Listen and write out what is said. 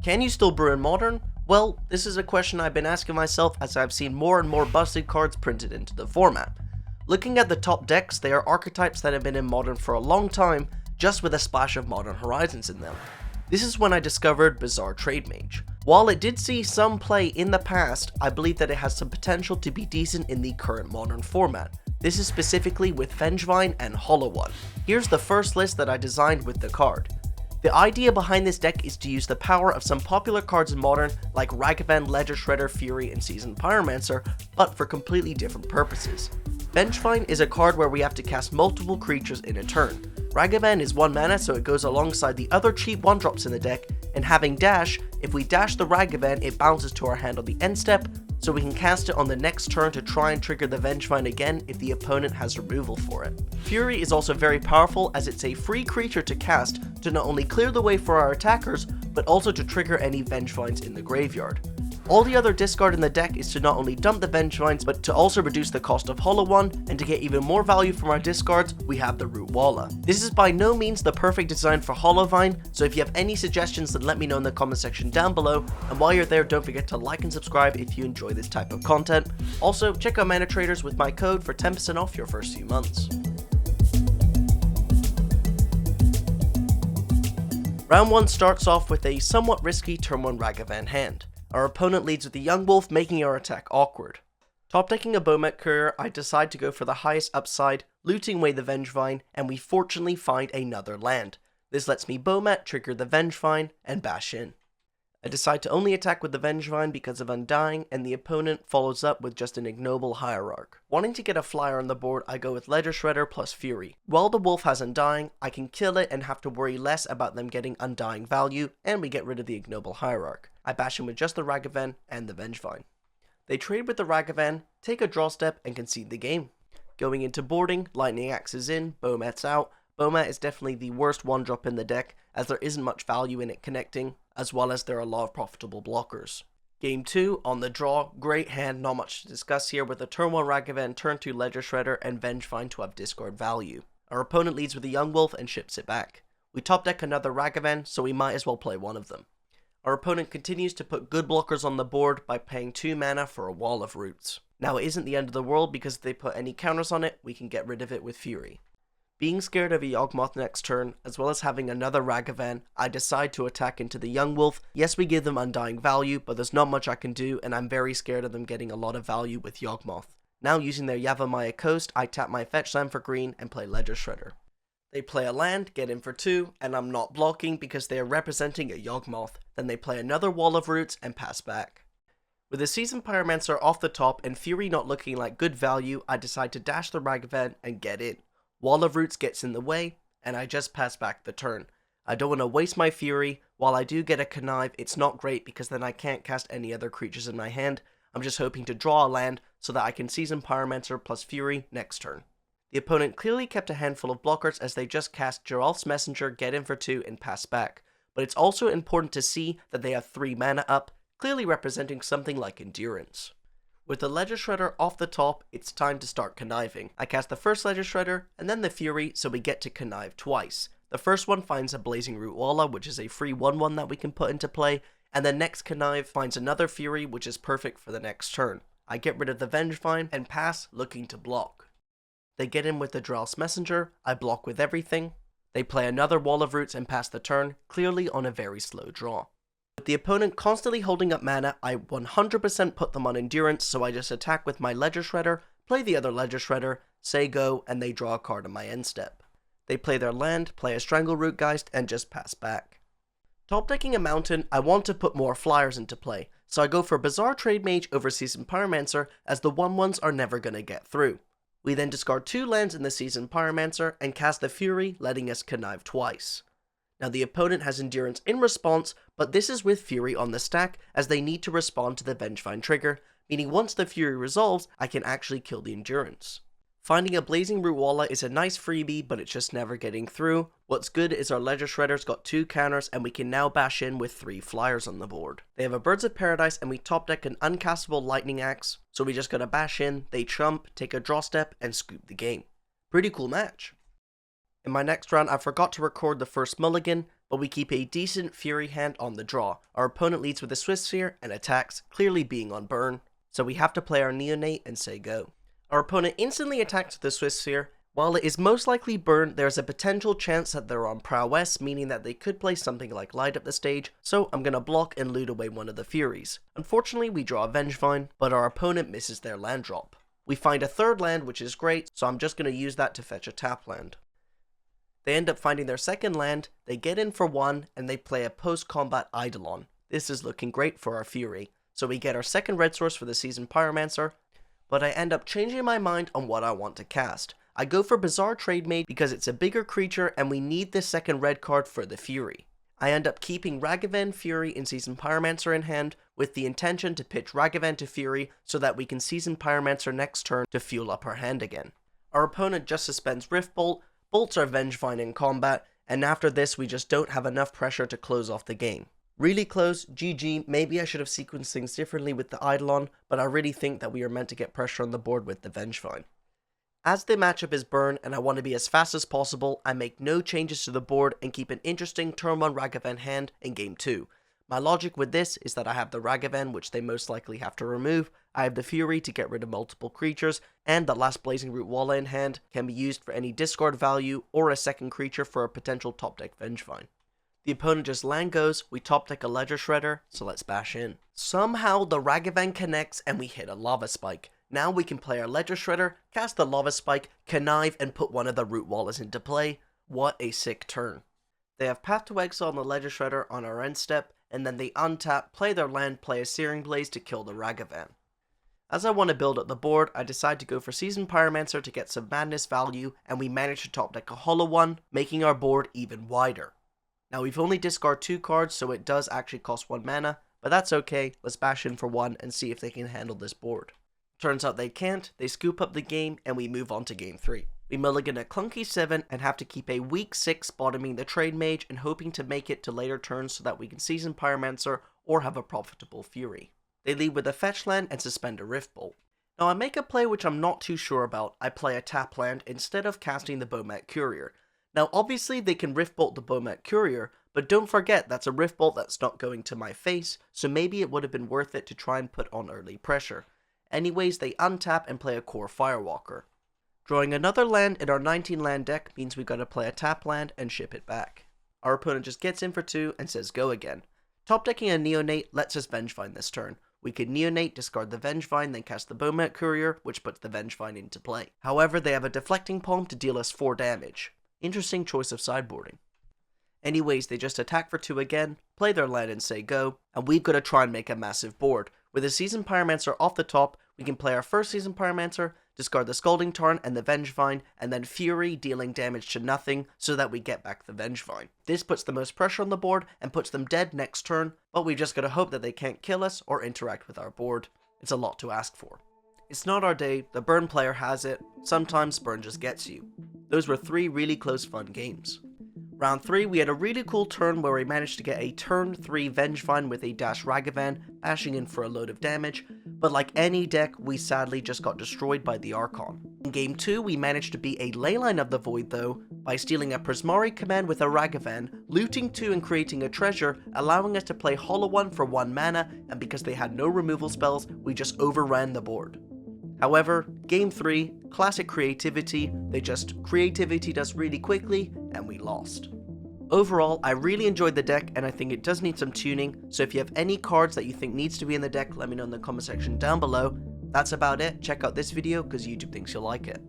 Can you still brew in Modern? Well, this is a question I've been asking myself as I've seen more and more busted cards printed into the format. Looking at the top decks, they are archetypes that have been in Modern for a long time, just with a splash of Modern Horizons in them. This is when I discovered Bizarre Trade Mage. While it did see some play in the past, I believe that it has some potential to be decent in the current Modern format. This is specifically with Vengevine and Hollow One. Here's the first list that I designed with the card. The idea behind this deck is to use the power of some popular cards in Modern like Ragavan, Ledger Shredder, Fury, and Seasoned Pyromancer, but for completely different purposes. Vengevine is a card where we have to cast multiple creatures in a turn. Ragavan is 1 mana, so it goes alongside the other cheap 1-drops in the deck, and having dash, if we dash the Ragavan, it bounces to our hand on the end step, so we can cast it on the next turn to try and trigger the Vengevine again if the opponent has removal for it. Fury is also very powerful as it's a free creature to cast to not only clear the way for our attackers, but also to trigger any Vengevines in the graveyard. All the other discard in the deck is to not only dump the Vengevines, but to also reduce the cost of Hollow One, and to get even more value from our discards, we have the Root Walla. This is by no means the perfect design for Hollowvine, so if you have any suggestions then let me know in the comment section down below, and while you're there don't forget to like and subscribe if you enjoy this type of content. Also, check out Mana Traders with my code for 10% off your first few months. Round 1 starts off with a somewhat risky turn 1 Ragavan hand. Our opponent leads with the Young Wolf, making our attack awkward. Top decking a Bomet Courier, I decide to go for the highest upside, looting away the Vengevine, and we fortunately find another land. This lets me Bomet, trigger the Vengevine, and bash in. I decide to only attack with the Vengevine because of Undying, and the opponent follows up with just an ignoble Hierarch. Wanting to get a flyer on the board, I go with Ledger Shredder plus Fury. While the Wolf has Undying, I can kill it and have to worry less about them getting Undying value, and we get rid of the ignoble Hierarch. I bash in with just the Ragavan and the Vengevine. They trade with the Ragavan, take a draw step, and concede the game. Going into boarding, Lightning Axe is in, Bomet's out. Bomet is definitely the worst 1-drop in the deck, as there isn't much value in it connecting, as well as there are a lot of profitable blockers. Game 2, on the draw, great hand, not much to discuss here, with a turn 1 Ragavan, turn 2 Ledger Shredder, and Vengevine to have discard value. Our opponent leads with the Young Wolf and ships it back. We top deck another Ragavan, so we might as well play one of them. Our opponent continues to put good blockers on the board by paying 2 mana for a Wall of Roots. Now it isn't the end of the world because if they put any counters on it, we can get rid of it with Fury. Being scared of a Yawgmoth next turn, as well as having another Ragavan, I decide to attack into the Young Wolf. Yes, we give them Undying value, but there's not much I can do, and I'm very scared of them getting a lot of value with Yawgmoth. Now using their Yavimaya Coast, I tap my fetch land for green and play Ledger Shredder. They play a land, get in for 2, and I'm not blocking because they are representing a Yawgmoth. Then they play another Wall of Roots and pass back. With the Seasoned Pyromancer off the top and Fury not looking like good value, I decide to dash the Ragavan and get in. Wall of Roots gets in the way, and I just pass back the turn. I don't want to waste my Fury. While I do get a Connive, it's not great because then I can't cast any other creatures in my hand. I'm just hoping to draw a land so that I can Seasoned Pyromancer plus Fury next turn. The opponent clearly kept a handful of blockers as they just cast Geralf's Messenger, get in for 2, and pass back. But it's also important to see that they have 3 mana up, clearly representing something like Endurance. With the Ledger Shredder off the top, it's time to start conniving. I cast the first Ledger Shredder, and then the Fury, so we get to connive twice. The first one finds a Blazing Root Walla, which is a free 1/1 that we can put into play, and the next connive finds another Fury, which is perfect for the next turn. I get rid of the Vengevine, and pass, looking to block. They get in with the Geralf's Messenger, I block with everything. They play another Wall of Roots and pass the turn, clearly on a very slow draw. With the opponent constantly holding up mana, I 100% put them on Endurance, so I just attack with my Ledger Shredder, play the other Ledger Shredder, say go, and they draw a card on my end step. They play their land, play a Strangleroot Geist, and just pass back. Top decking a Mountain, I want to put more flyers into play, so I go for Bizarre Trade Mage over Seasoned Pyromancer, as the 1/1s are never gonna get through. We then discard 2 lands in the Seasoned Pyromancer and cast the Fury, letting us connive twice. Now the opponent has Endurance in response, but this is with Fury on the stack as they need to respond to the Vengevine trigger, meaning once the Fury resolves, I can actually kill the Endurance. Finding a Blazing Root Walla is a nice freebie, but it's just never getting through. What's good is our Ledger Shredder's got 2 counters and we can now bash in with 3 flyers on the board. They have a Birds of Paradise and we top deck an uncastable Lightning Axe, so we just gotta bash in, they chump, take a draw step, and scoop the game. Pretty cool match. In my next round, I forgot to record the first mulligan. but we keep a decent Fury hand on the draw. Our opponent leads with a Swift Sphere and attacks, clearly being on burn, so we have to play our Neonate and say go. Our opponent instantly attacks with the Swift Sphere. While it is most likely burn, there is a potential chance that they're on prowess, meaning that they could play something like light up the stage, so I'm gonna block and loot away one of the Furies. Unfortunately, we draw a Vengevine, but our opponent misses their land drop. We find a third land, which is great, so I'm just gonna use that to fetch a tap land. They end up finding their second land, they get in for one, and they play a post-combat Eidolon. This is looking great for our Fury, so we get our second red source for the Seasoned Pyromancer, but I end up changing my mind on what I want to cast. I go for Bizarre Trade Mate because it's a bigger creature and we need this second red card for the Fury. I end up keeping Ragavan, Fury, and Seasoned Pyromancer in hand with the intention to pitch Ragavan to Fury so that we can Seasoned Pyromancer next turn to fuel up our hand again. Our opponent just suspends Rift Bolt, bolts our Vengevine in combat, and after this we just don't have enough pressure to close off the game. Really close, GG. Maybe I should have sequenced things differently with the Eidolon, but I really think that we are meant to get pressure on the board with the Vengevine. As the matchup is burn and I want to be as fast as possible, I make no changes to the board and keep an interesting turn 1 Ragavan hand in game 2. My logic with this is that I have the Ragavan, which they most likely have to remove, I have the Fury to get rid of multiple creatures, and the last Blazing Root Walla in hand can be used for any discard value or a second creature for a potential top deck Vengevine. The opponent just land goes, we top deck a Ledger Shredder, so let's bash in. Somehow the Ragavan connects and we hit a Lava Spike. Now we can play our Ledger Shredder, cast the Lava Spike, connive, and put one of the Root Wallas into play. What a sick turn. They have Path to Exile on the Ledger Shredder on our end step, and then they untap, play their land, play a Searing Blaze to kill the Ragavan. As I want to build up the board, I decide to go for Seasoned Pyromancer to get some madness value, and we manage to top deck a Hollow One, making our board even wider. Now we've only discarded 2 cards, so it does actually cost 1 mana, but that's okay, let's bash in for 1 and see if they can handle this board. Turns out they can't, they scoop up the game, and we move on to game 3. We mulligan a clunky 7 and have to keep a weak 6 bottoming the Trade Mage and hoping to make it to later turns so that we can Season Pyromancer or have a profitable Fury. They lead with a fetch land and suspend a Rift Bolt. Now I make a play which I'm not too sure about. I play a tap land instead of casting the Bomat Courier. Now obviously they can Rift Bolt the Bomat Courier, but don't forget that's a Rift Bolt that's not going to my face, so maybe it would have been worth it to try and put on early pressure. Anyways, they untap and play a Core Firewalker. Drawing another land in our 19 land deck means we've got to play a tap land and ship it back. Our opponent just gets in for 2 and says go again. Top decking a Neonate lets us Vengevine this turn. We can Neonate, discard the Vengevine, then cast the Bomat Courier, which puts the Vengevine into play. However, they have a Deflecting Palm to deal us 4 damage. Interesting choice of sideboarding. Anyways, they just attack for 2 again, play their land and say go, and we've got to try and make a massive board. With a Seasoned Pyromancer off the top, we can play our first Seasoned Pyromancer, discard the Scalding Tarn and the Vengevine, and then Fury, dealing damage to nothing so that we get back the Vengevine. This puts the most pressure on the board and puts them dead next turn, but we just gotta hope that they can't kill us or interact with our board. It's a lot to ask for. It's not our day, the burn player has it, sometimes burn just gets you. Those were 3 really close fun games. Round 3, we had a really cool turn where we managed to get a turn 3 Vengevine with a Dash Ragavan, bashing in for a load of damage, but like any deck, we sadly just got destroyed by the Archon. In game 2, we managed to beat a Leyline of the Void though, by stealing a Prismari command with a Ragavan, looting 2 and creating a treasure, allowing us to play Hollow One for 1 mana, and because they had no removal spells, we just overran the board. However, game 3, classic creativity, creativity us really quickly, and we lost. Overall, I really enjoyed the deck, and I think it does need some tuning, so if you have any cards that you think needs to be in the deck, let me know in the comment section down below. That's about it, check out this video, because YouTube thinks you'll like it.